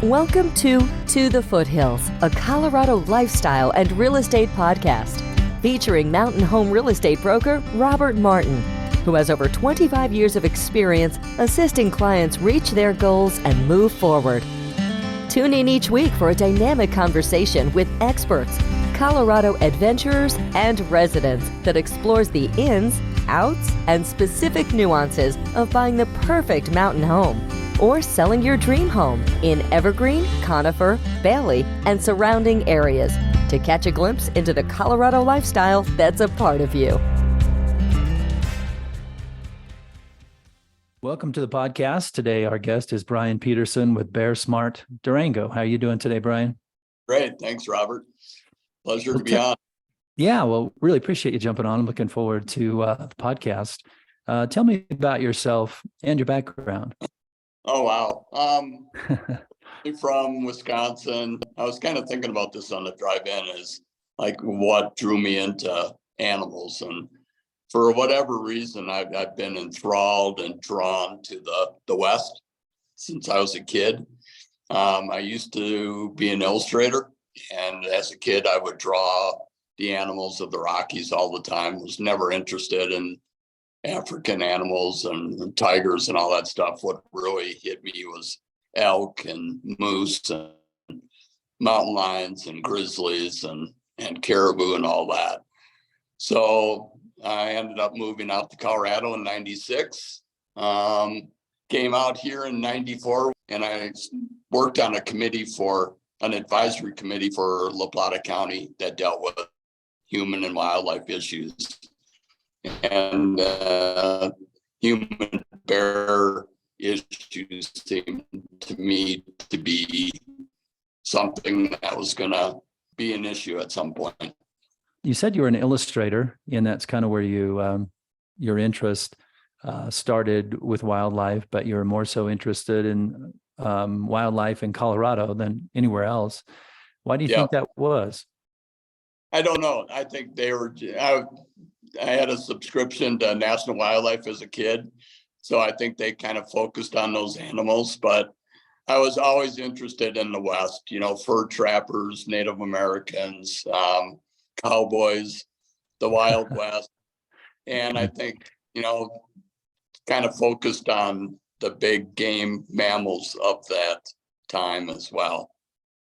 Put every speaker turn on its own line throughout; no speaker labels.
Welcome to the Foothills, a Colorado lifestyle and real estate podcast featuring mountain home real estate broker Robert Martin, who has over 25 years of experience assisting clients reach their goals and move forward. Tune in each week for a dynamic conversation with experts, Colorado adventurers, and residents that explores the ins, outs, and specific nuances of buying the perfect mountain home or selling your dream home in Evergreen, Conifer, Bailey, and surrounding areas to catch a glimpse into the Colorado lifestyle that's a part of you.
Welcome to the podcast. Today, our guest is Bryan Peterson with Bear Smart Durango. How are you doing today, Bryan?
Great. Thanks, Robert. Pleasure to be on.
Yeah, well, really appreciate you jumping on. I'm looking forward to the podcast. Tell me about yourself and your background.
Oh, wow. I'm from Wisconsin. I was kind of thinking about this on the drive in, is like what drew me into animals. And for whatever reason, I've been enthralled and drawn to the West since I was a kid. I used to be an illustrator, and as a kid, I would draw the animals of the Rockies all the time. Was never interested in African animals and tigers and all that stuff. What really hit me was elk and moose and mountain lions and grizzlies and caribou and all that. So I ended up moving out to Colorado in 96, came out here in 94, and I worked on an advisory committee for La Plata County that dealt with human and wildlife issues. And human bear issues seemed to me to be something that was going to be an issue at some point.
You said you were an illustrator, and that's kind of where your interest started with wildlife, but you're more so interested in wildlife in Colorado than anywhere else. Why do you think that was?
I don't know. I think I had a subscription to National Wildlife as a kid, so I think they kind of focused on those animals, but I was always interested in the West, fur trappers, Native Americans, cowboys, the Wild West. And I think, kind of focused on the big game mammals of that time as well.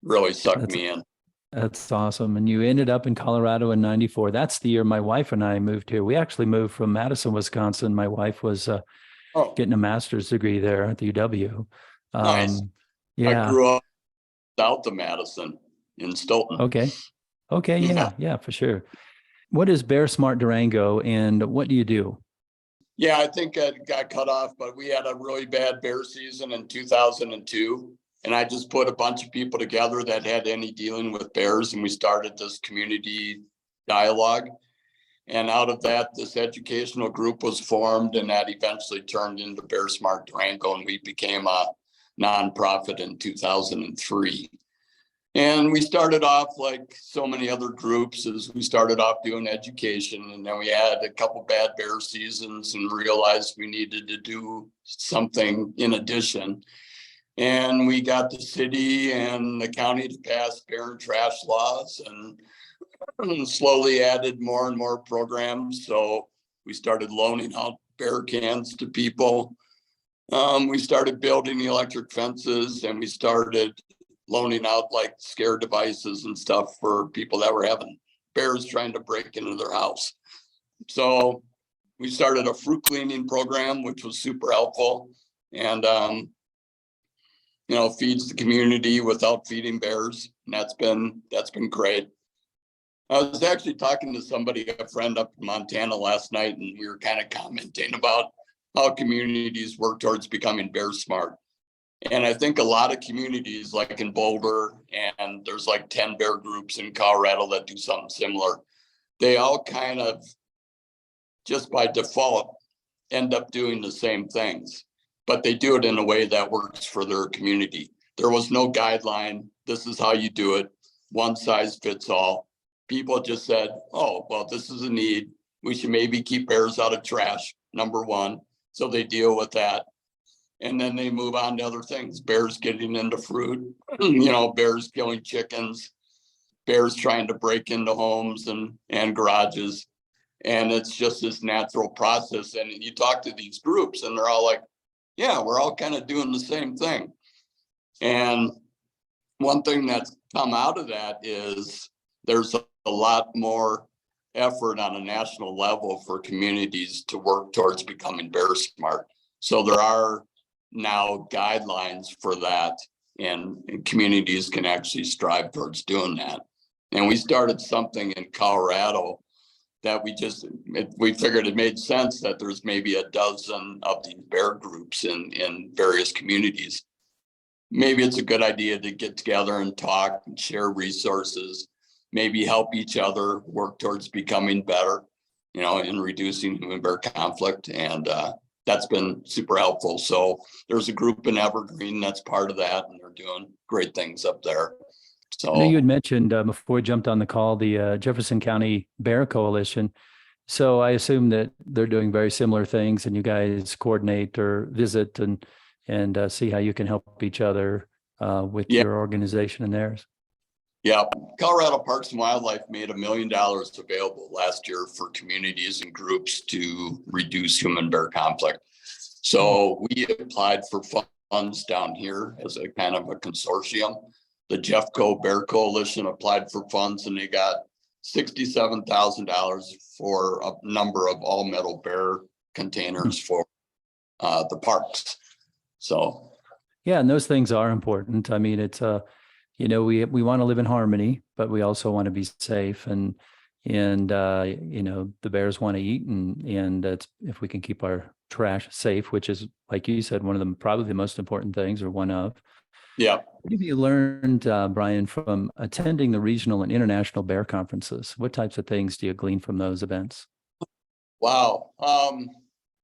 Really sucked me in.
That's awesome. And you ended up in Colorado in 94. That's the year my wife and I moved here. We actually moved from Madison, Wisconsin. My wife was getting a master's degree there at the UW.
Nice.
Yeah.
I grew up south of Madison in Stoughton.
Okay. Yeah, for sure. What is Bear Smart Durango, and what do you do?
Yeah, I think I got cut off, but we had a really bad bear season in 2002. And I just put a bunch of people together that had any dealing with bears, and we started this community dialogue. And out of that, this educational group was formed, and that eventually turned into Bear Smart Durango, and we became a nonprofit in 2003. And we started off like so many other groups, as we started off doing education, and then we had a couple bad bear seasons and realized we needed to do something in addition. And we got the city and the county to pass bear and trash laws, and slowly added more and more programs. So we started loaning out bear cans to people. We started building the electric fences, and we started loaning out like scare devices and stuff for people that were having bears trying to break into their house. So we started a fruit cleaning program, which was super helpful. And, feeds the community without feeding bears. And that's been great. I was actually talking to a friend up in Montana last night, and we were kind of commenting about how communities work towards becoming bear smart. And I think a lot of communities, like in Boulder, and there's like 10 bear groups in Colorado that do something similar. They all kind of just by default end up doing the same things, but they do it in a way that works for their community. There was no guideline. This is how you do it. One size fits all. People just said, oh, well, this is a need. We should maybe keep bears out of trash, number one. So they deal with that. And then they move on to other things. Bears getting into fruit, bears killing chickens, bears trying to break into homes and garages. And it's just this natural process. And you talk to these groups and they're all like, yeah, we're all kind of doing the same thing. And one thing that's come out of that is there's a lot more effort on a national level for communities to work towards becoming Bear Smart. So there are now guidelines for that, and communities can actually strive towards doing that. And we started something in Colorado that we figured it made sense that there's maybe a dozen of these bear groups in various communities. Maybe it's a good idea to get together and talk and share resources, maybe help each other work towards becoming better, in reducing human bear conflict. And that's been super helpful. So there's a group in Evergreen that's part of that, and they're doing great things up there. So
I know you had mentioned before we jumped on the call, the Jefferson County Bear Coalition. So I assume that they're doing very similar things, and you guys coordinate or visit and see how you can help each other with your organization and theirs.
Yeah, Colorado Parks and Wildlife made $1 million available last year for communities and groups to reduce human bear conflict. So we applied for funds down here as a kind of a consortium. The Jeffco Bear Coalition applied for funds and they got $67,000 for a number of all metal bear containers for the parks. So
yeah, and those things are important. I mean, it's we want to live in harmony, but we also want to be safe, and the bears want to eat, and that's if we can keep our trash safe, which is, like you said, one of them probably the most important things, or one of.
Yeah.
What have you learned, Bryan, from attending the regional and international bear conferences? What types of things do you glean from those events?
Wow.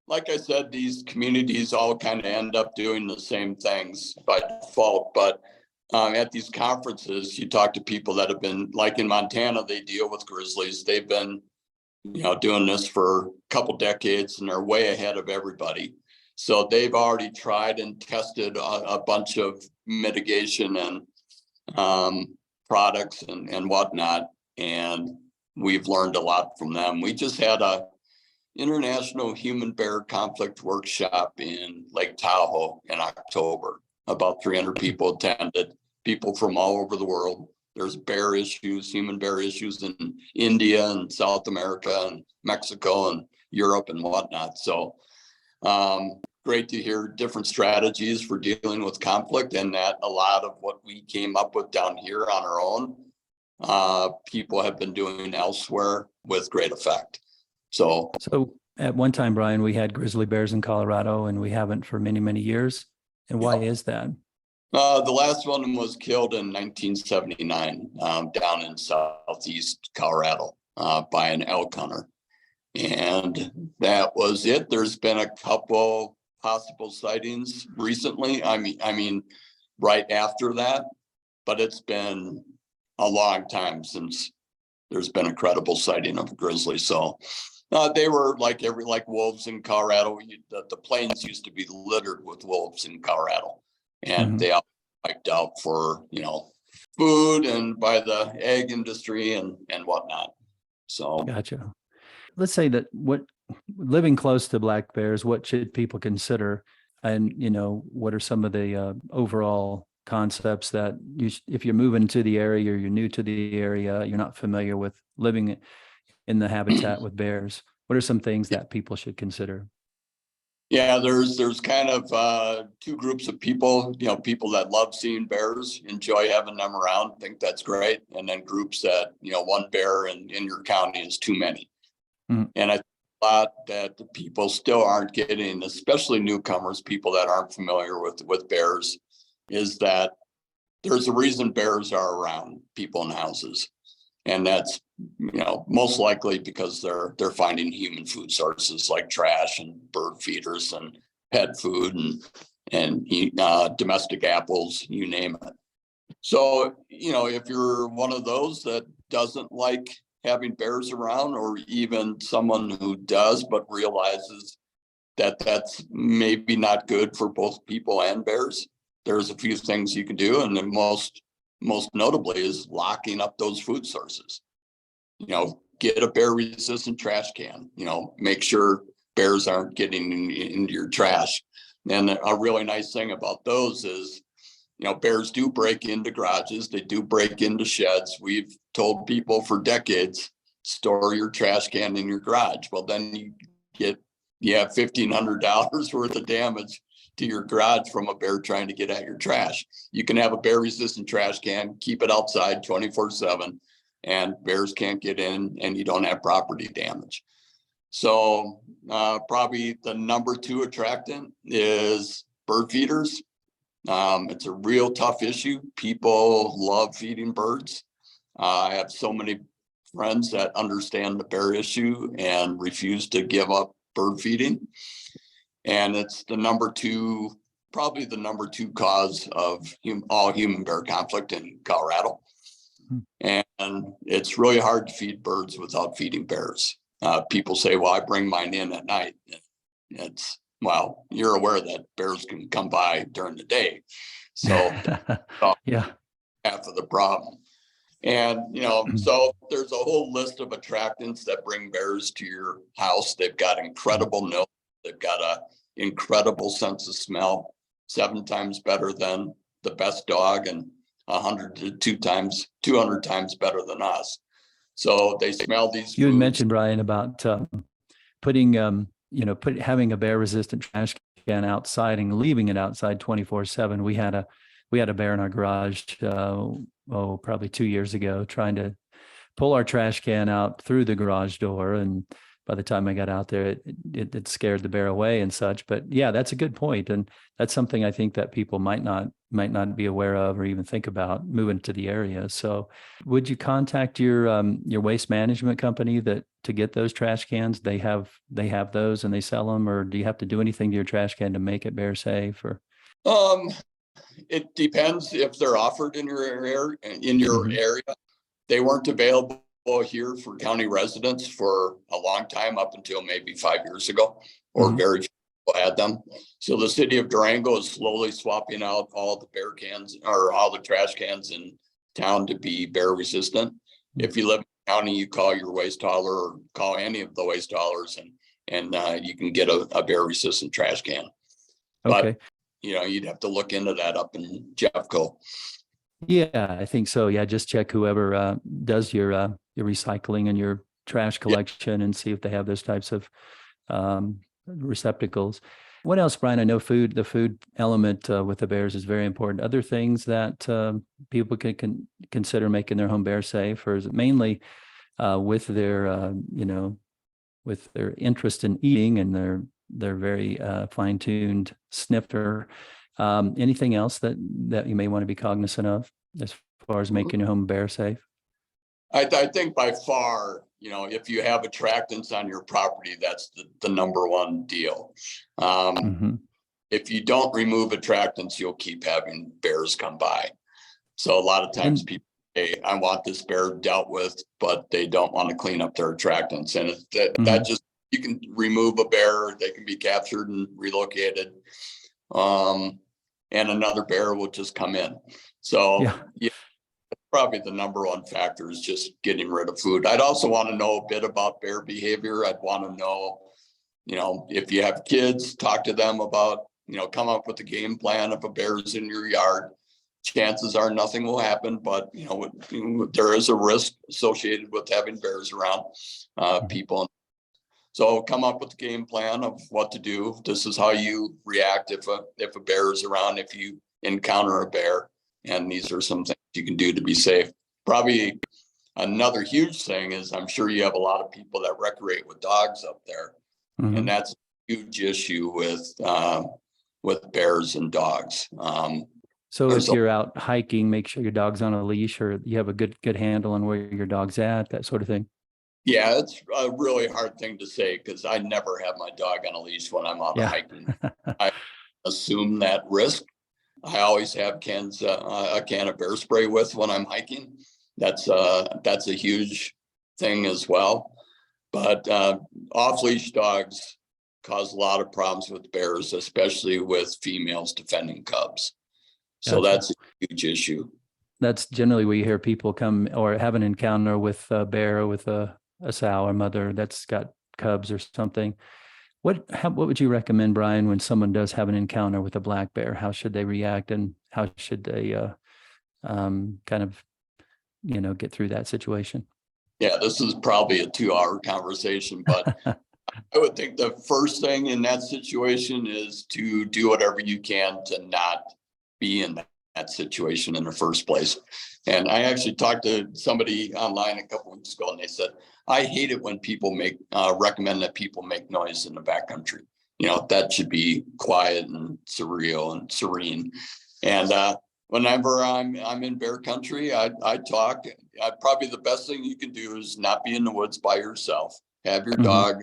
Like I said, these communities all kind of end up doing the same things by default, but at these conferences, you talk to people that have been, like in Montana, they deal with grizzlies. They've been, doing this for a couple decades, and they're way ahead of everybody. So they've already tried and tested a bunch of mitigation and products and whatnot. And we've learned a lot from them. We just had a international human bear conflict workshop in Lake Tahoe in October. About 300 people attended, people from all over the world. There's bear issues, human bear issues in India and South America and Mexico and Europe and whatnot. So great to hear different strategies for dealing with conflict, and that a lot of what we came up with down here on our own, people have been doing elsewhere with great effect. So
at one time, Bryan, we had grizzly bears in Colorado, and we haven't for many, many years. And why is that?
The last one was killed in 1979 down in southeast Colorado by an elk hunter. And that was it. There's been a couple possible sightings recently. I mean, right after that, but it's been a long time since there's been a credible sighting of a grizzly. So they were like wolves in Colorado. The plains used to be littered with wolves in Colorado, and they all wiped out for food and by the egg industry and whatnot. So
gotcha. Let's say that living close to black bears, what should people consider, and what are some of the overall concepts that if you're moving to the area or you're new to the area, you're not familiar with living in the habitat with bears, what are some things that people should consider?
Yeah, there's kind of two groups of people, people that love seeing bears, enjoy having them around, think that's great. And then groups that, one bear in your county is too many. And I think a lot that the people still aren't getting, especially newcomers, people that aren't familiar with bears, is that there's a reason bears are around people in houses. And that's, most likely because they're finding human food sources like trash and bird feeders and pet food and domestic apples, you name it. So, if you're one of those that doesn't like having bears around, or even someone who does but realizes that's maybe not good for both people and bears. There's a few things you can do, and the most notably is locking up those food sources. Get a bear resistant trash can. Make sure bears aren't getting into your trash. And a really nice thing about those is, bears do break into garages. They do break into sheds. We've told people for decades, store your trash can in your garage. Well, then you have $1,500 worth of damage to your garage from a bear trying to get at your trash. You can have a bear resistant trash can, keep it outside 24/7, and bears can't get in, and you don't have property damage. So probably the number 2 attractant is bird feeders. It's a real tough issue. People love feeding birds. I have so many friends that understand the bear issue and refuse to give up bird feeding. And it's probably the number 2 cause of all human bear conflict in Colorado. And it's really hard to feed birds without feeding bears. People say, well, I bring mine in at night. You're aware that bears can come by during the day. So
yeah,
half of the problem. And, so there's a whole list of attractants that bring bears to your house. They've got incredible nose. They've got an incredible sense of smell, 7 times better than the best dog, and 100 to 200 times better than us. So they smell these.
You had mentioned, Bryan, about putting, having a bear resistant trash can outside and leaving it outside 24/7. We had a bear in our garage, probably 2 years ago, trying to pull our trash can out through the garage door. And by the time I got out there, it scared the bear away and such. But yeah, that's a good point. And that's something I think that people might not be aware of or even think about moving to the area. So would you contact your waste management company to get those trash cans? They have those and they sell them, or do you have to do anything to your trash can to make it bear safe? Or
it depends if they're offered in your area. They weren't available here for county residents for a long time, up until maybe 5 years ago, or very few people had them. So the city of Durango is slowly swapping out all the bear cans, or all the trash cans in town, to be bear resistant. If you live in the county, you call your waste hauler or call any of the waste haulers, and you can get a bear resistant trash can.
Okay.
But you'd have to look into that up in Jeffco.
Yeah, I think so. Yeah, just check whoever does your recycling and your trash collection and see if they have those types of receptacles. What else, Bryan? I know the food element with the bears is very important. Other things that people can consider making their home bear safe, or is it mainly with their with their interest in eating and their very fine-tuned sniffer? Anything else that you may want to be cognizant of as far as making your home bear safe?
I think by far, if you have attractants on your property, that's the number 1 deal. If you don't remove attractants, you'll keep having bears come by. So a lot of times people say, I want this bear dealt with, but they don't want to clean up their attractants. And that just, you can remove a bear, they can be captured and relocated. And another bear will just come in. So yeah, probably the number 1 factor is just getting rid of food. I'd also want to know a bit about bear behavior. I'd want to know, if you have kids, talk to them about, come up with a game plan. If a bear is in your yard, chances are nothing will happen, but there is a risk associated with having bears around people. So come up with a game plan of what to do. This is how you react if a bear is around, if you encounter a bear, and these are some things you can do to be safe. Probably another huge thing is, I'm sure you have a lot of people that recreate with dogs up there, and that's a huge issue with bears and dogs.
So if you're out hiking, make sure your dog's on a leash, or you have a good handle on where your dog's at, that sort of thing.
Yeah, it's a really hard thing to say, because I never have my dog on a leash when I'm out hiking. I assume that risk. I always have a can of bear spray with when I'm hiking. That's a huge thing as well. But off-leash dogs cause a lot of problems with bears, especially with females defending cubs. So
Gotcha.
that's a huge issue.
That's generally where you hear people come or have an encounter with a bear or with a sow or mother that's got cubs or something. What would you recommend, Bryan, when someone does have an encounter with a black bear? How should they react, and how should they kind of, get through that situation?
Yeah, this is probably a 2-hour conversation, but I would think the first thing in that situation is to do whatever you can to not be in that situation in the first place. And I actually talked to somebody online a couple weeks ago, and they said, I hate it when people recommend that people make noise in the backcountry. That should be quiet and surreal and serene. And whenever I'm in bear country, I talk. Probably the best thing you can do is not be in the woods by yourself. Have your dog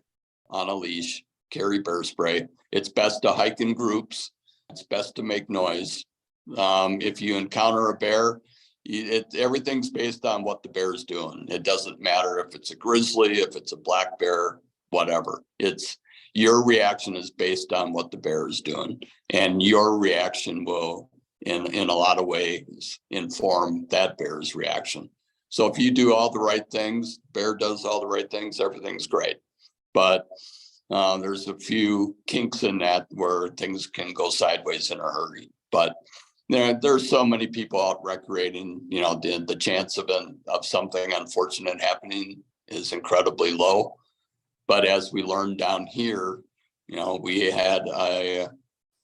on a leash, carry bear spray. It's best to hike in groups. It's best to make noise. If you encounter a bear, everything's based on what the bear is doing. It doesn't matter if it's a grizzly, if it's a black bear, whatever. It's your reaction is based on what the bear is doing, and your reaction will, in a lot of ways, inform that bear's reaction. So if you do all the right things, bear does all the right things, everything's great. But there's a few kinks in that where things can go sideways in a hurry. But there's so many people out recreating, the chance of something unfortunate happening is incredibly low. But as we learned down here, we had a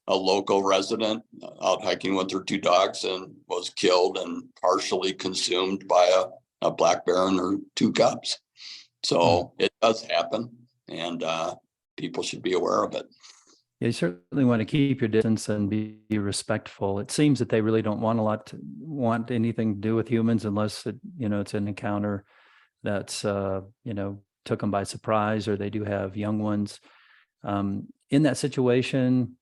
local resident out hiking with her 2 dogs and was killed and partially consumed by a black bear and her 2 cubs. So it does happen, and people should be aware of it.
You certainly want to keep your distance and be respectful. It seems that they really don't want anything to do with humans unless it's an encounter that's took them by surprise, or they do have young ones. In that situation,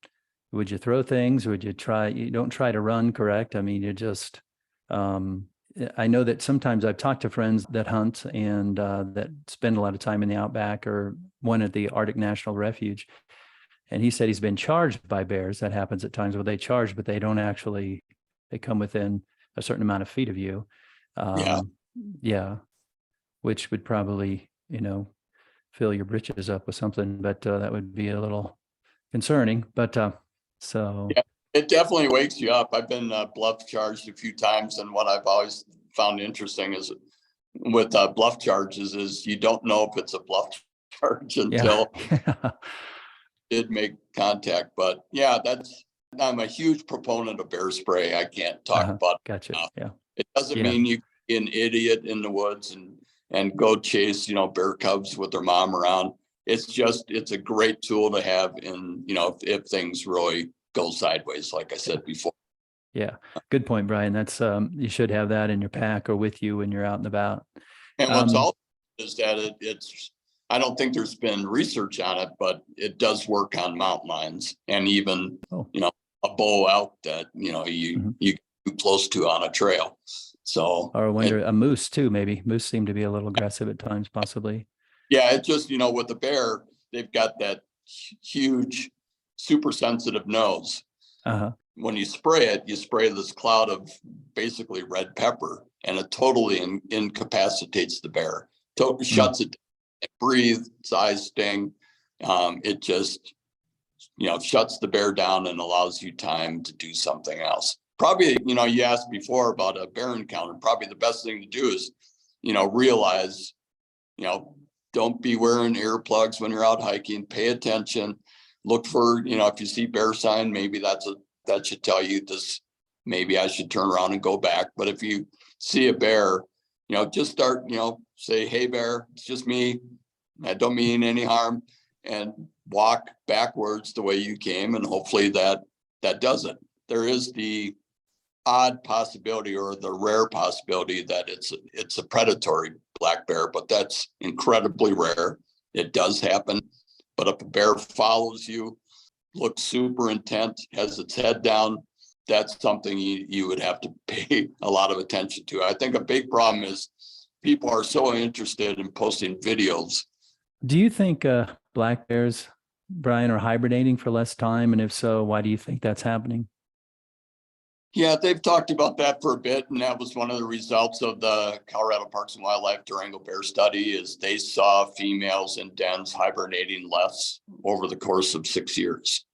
would you throw things? Would you try? You don't try to run, correct? I mean, you just. I know that sometimes I've talked to friends that hunt and that spend a lot of time in the outback or one at the Arctic National Refuge. And he said he's been charged by bears. That happens at times where they charge, but they don't actually, they come within a certain amount of feet of you. Yeah. Which would probably, fill your britches up with something, but that would be a little concerning. But
Yeah, it definitely wakes you up. I've been bluff charged a few times. And what I've always found interesting is with bluff charges is you don't know if it's a bluff charge until did make contact. But yeah, I'm a huge proponent of bear spray. I can't talk about it
Gotcha.
enough.
Yeah.
It doesn't mean you be an idiot in the woods and go chase, bear cubs with their mom around. It's a great tool to have in, if things really go sideways, like I said before.
Yeah. Good point, Bryan. That's you should have that in your pack or with you when you're out and about.
And what's also is that it's I don't think there's been research on it, but it does work on mountain lions and even, a bull elk that, you get too close to on a trail. So,
or I wonder, a moose too, maybe. Moose seem to be a little aggressive at times, possibly.
Yeah, it just, with the bear, they've got that huge, super sensitive nose. When you spray it, you spray this cloud of basically red pepper, and it totally incapacitates the bear. Shuts it down. It breathes, its eyes sting. It just, shuts the bear down and allows you time to do something else. Probably, you asked before about a bear encounter. Probably the best thing to do is, realize, don't be wearing earplugs when you're out hiking. Pay attention. Look for, if you see bear sign, maybe that should tell you this. Maybe I should turn around and go back. But if you see a bear, just start, say, hey, bear, it's just me. I don't mean any harm, and walk backwards the way you came. And hopefully that does it. There is the odd possibility or the rare possibility that it's a predatory black bear, but that's incredibly rare. It does happen. But if a bear follows you, looks super intent, has its head down, that's something you would have to pay a lot of attention to. I think a big problem is people are so interested in posting videos.
Do you think black bears Bryan, are hibernating for less time? And if so, why do you think that's happening?
Yeah, they've talked about that for a bit, and that was one of the results of the Colorado Parks and Wildlife Durango Bear Study is they saw females in dens hibernating less over the course of 6 years.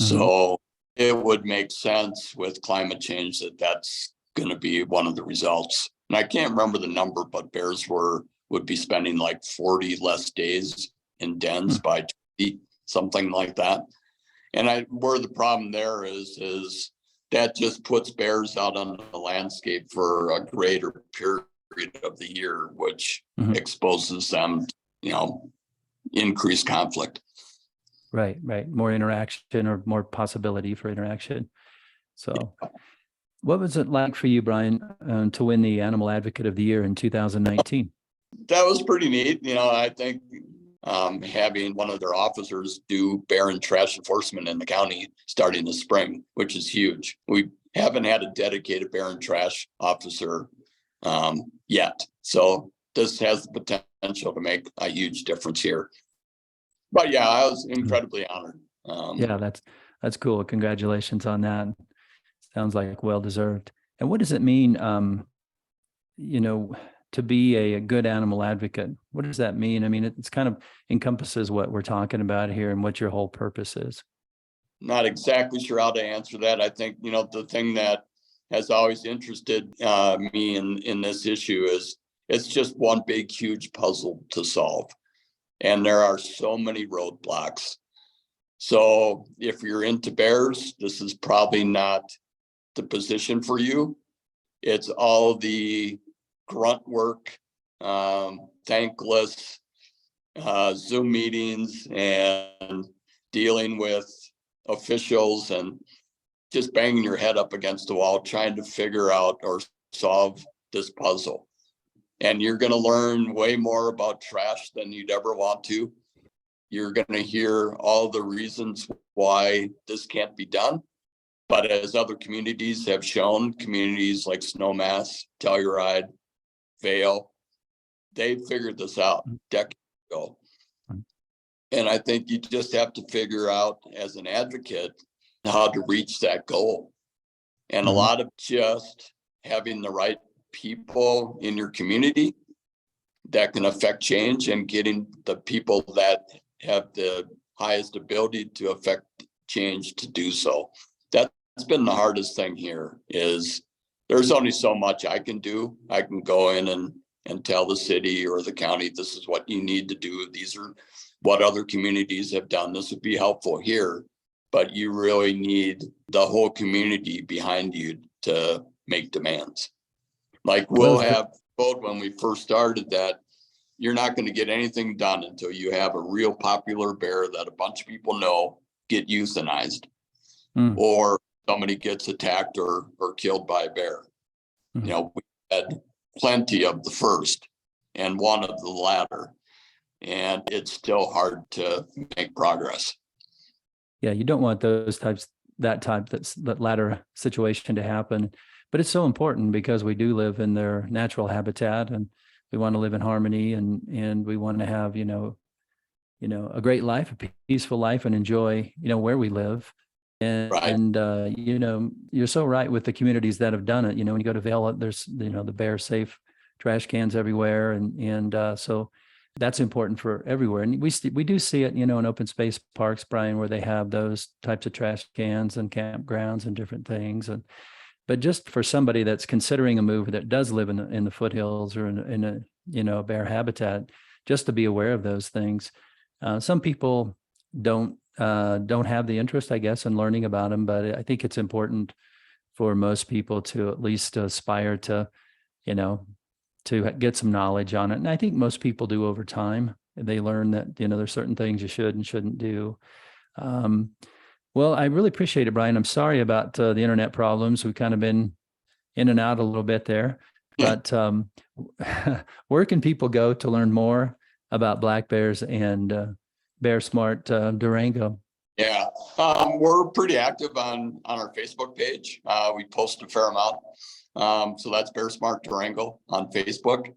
Mhm.
So it would make sense with climate change that that's going to be one of the results. And I can't remember the number, but bears would be spending like 40 less days in dens by 20, something like that. And where the problem there is that just puts bears out on the landscape for a greater period of the year, which
Mhm.
exposes them, increased conflict.
Right. More interaction or more possibility for interaction. So what was it like for you, Bryan, to win the Animal Advocate of the Year in 2019?
That was pretty neat. I think having one of their officers do bear and trash enforcement in the county starting this spring, which is huge. We haven't had a dedicated bear and trash officer yet. So this has the potential to make a huge difference here. But yeah, I was incredibly honored.
Yeah, that's cool. Congratulations on that. Sounds like well-deserved. And what does it mean, to be a good animal advocate? What does that mean? I mean, it's kind of encompasses what we're talking about here and what your whole purpose is.
Not exactly sure how to answer that. I think, the thing that has always interested me in this issue is it's just one big, huge puzzle to solve. And there are so many roadblocks. So if you're into bears, this is probably not the position for you. It's all the grunt work, thankless Zoom meetings and dealing with officials and just banging your head up against the wall, trying to figure out or solve this puzzle. And you're going to learn way more about trash than you'd ever want to. You're going to hear all the reasons why this can't be done. But as other communities have shown, communities like Snowmass, Telluride, Vail, they figured this out decades ago. And I think you just have to figure out as an advocate how to reach that goal. And a lot of just having the right people in your community that can affect change and getting the people that have the highest ability to affect change to do so. That's been the hardest thing here is there's only so much I can do. I can go in and tell the city or the county, this is what you need to do. These are what other communities have done. This would be helpful here, but you really need the whole community behind you to make demands. Like we'll have told when we first started that you're not going to get anything done until you have a real popular bear that a bunch of people know get euthanized or somebody gets attacked or killed by a bear. We had plenty of the first and one of the latter, and it's still hard to make progress.
Yeah, you don't want that latter situation to happen, but it's so important because we do live in their natural habitat and we want to live in harmony and we want to have, a great life, a peaceful life and enjoy, where we live. And you're so right with the communities that have done it. When you go to Vail, there's, the bear safe trash cans everywhere. And so that's important for everywhere. And we do see it, in open space parks, Bryan, where they have those types of trash cans and campgrounds and different things. But just for somebody that's considering a move that does live in the foothills or in a bear habitat, just to be aware of those things. Some people don't have the interest, I guess, in learning about them, but I think it's important for most people to at least aspire to, to get some knowledge on it. And I think most people do over time. They learn that, there's certain things you should and shouldn't do. Well, I really appreciate it, Bryan. I'm sorry about the internet problems. We've kind of been in and out a little bit there, but where can people go to learn more about black bears and Bear Smart Durango?
Yeah, we're pretty active on our Facebook page. We post a fair amount. So that's Bear Smart Durango on Facebook.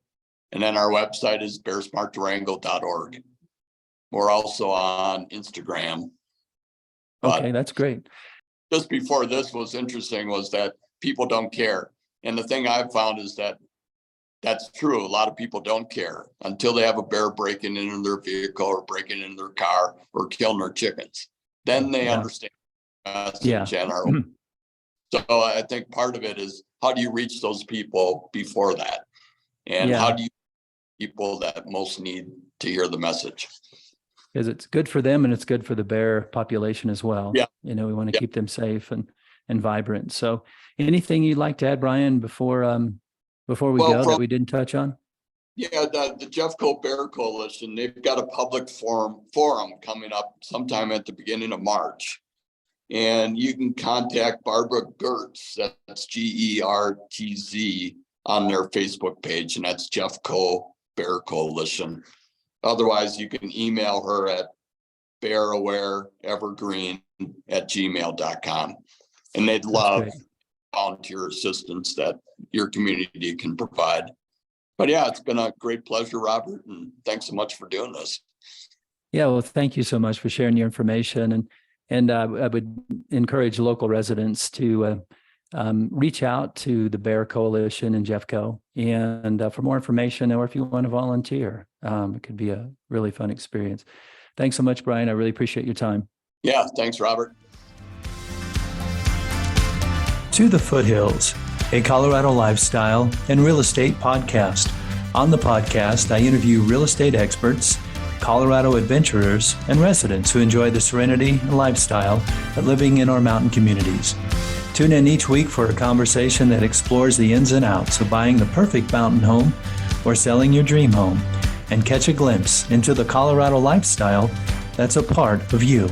And then our website is bearsmartdurango.org. We're also on Instagram. But
Okay, that's great.
just before this was interesting was that people don't care. And the thing I've found is that that's true. A lot of people don't care until they have a bear breaking into their vehicle or breaking into their car or killing their chickens. Then they understand the message and are. So I think part of it is, how do you reach those people before that? And how do you people that most need to hear the message?
Because it's good for them and it's good for the bear population as well.
Yeah.
We want to keep them safe and vibrant. So anything you'd like to add, Bryan, before we go that we didn't touch on?
Yeah, the Jeffco Bear Coalition, they've got a public forum coming up sometime at the beginning of March. And you can contact Barbara Gertz, that's Gertz, on their Facebook page, and that's Jeffco Bear Coalition. Otherwise, you can email her at bearawareevergreen@gmail.com. And they'd love volunteer assistance that your community can provide. But yeah, it's been a great pleasure, Robert, and thanks so much for doing this.
Yeah, well, thank you so much for sharing your information. And I would encourage local residents to reach out to the Bear Coalition in Jeffco and for more information, or if you want to volunteer. It could be a really fun experience. Thanks so much, Bryan. I really appreciate your time.
Yeah, thanks, Robert.
To the Foothills, a Colorado lifestyle and real estate podcast. On the podcast, I interview real estate experts, Colorado adventurers, and residents who enjoy the serenity and lifestyle of living in our mountain communities. Tune in each week for a conversation that explores the ins and outs of buying the perfect mountain home or selling your dream home, and catch a glimpse into the Colorado lifestyle that's a part of you.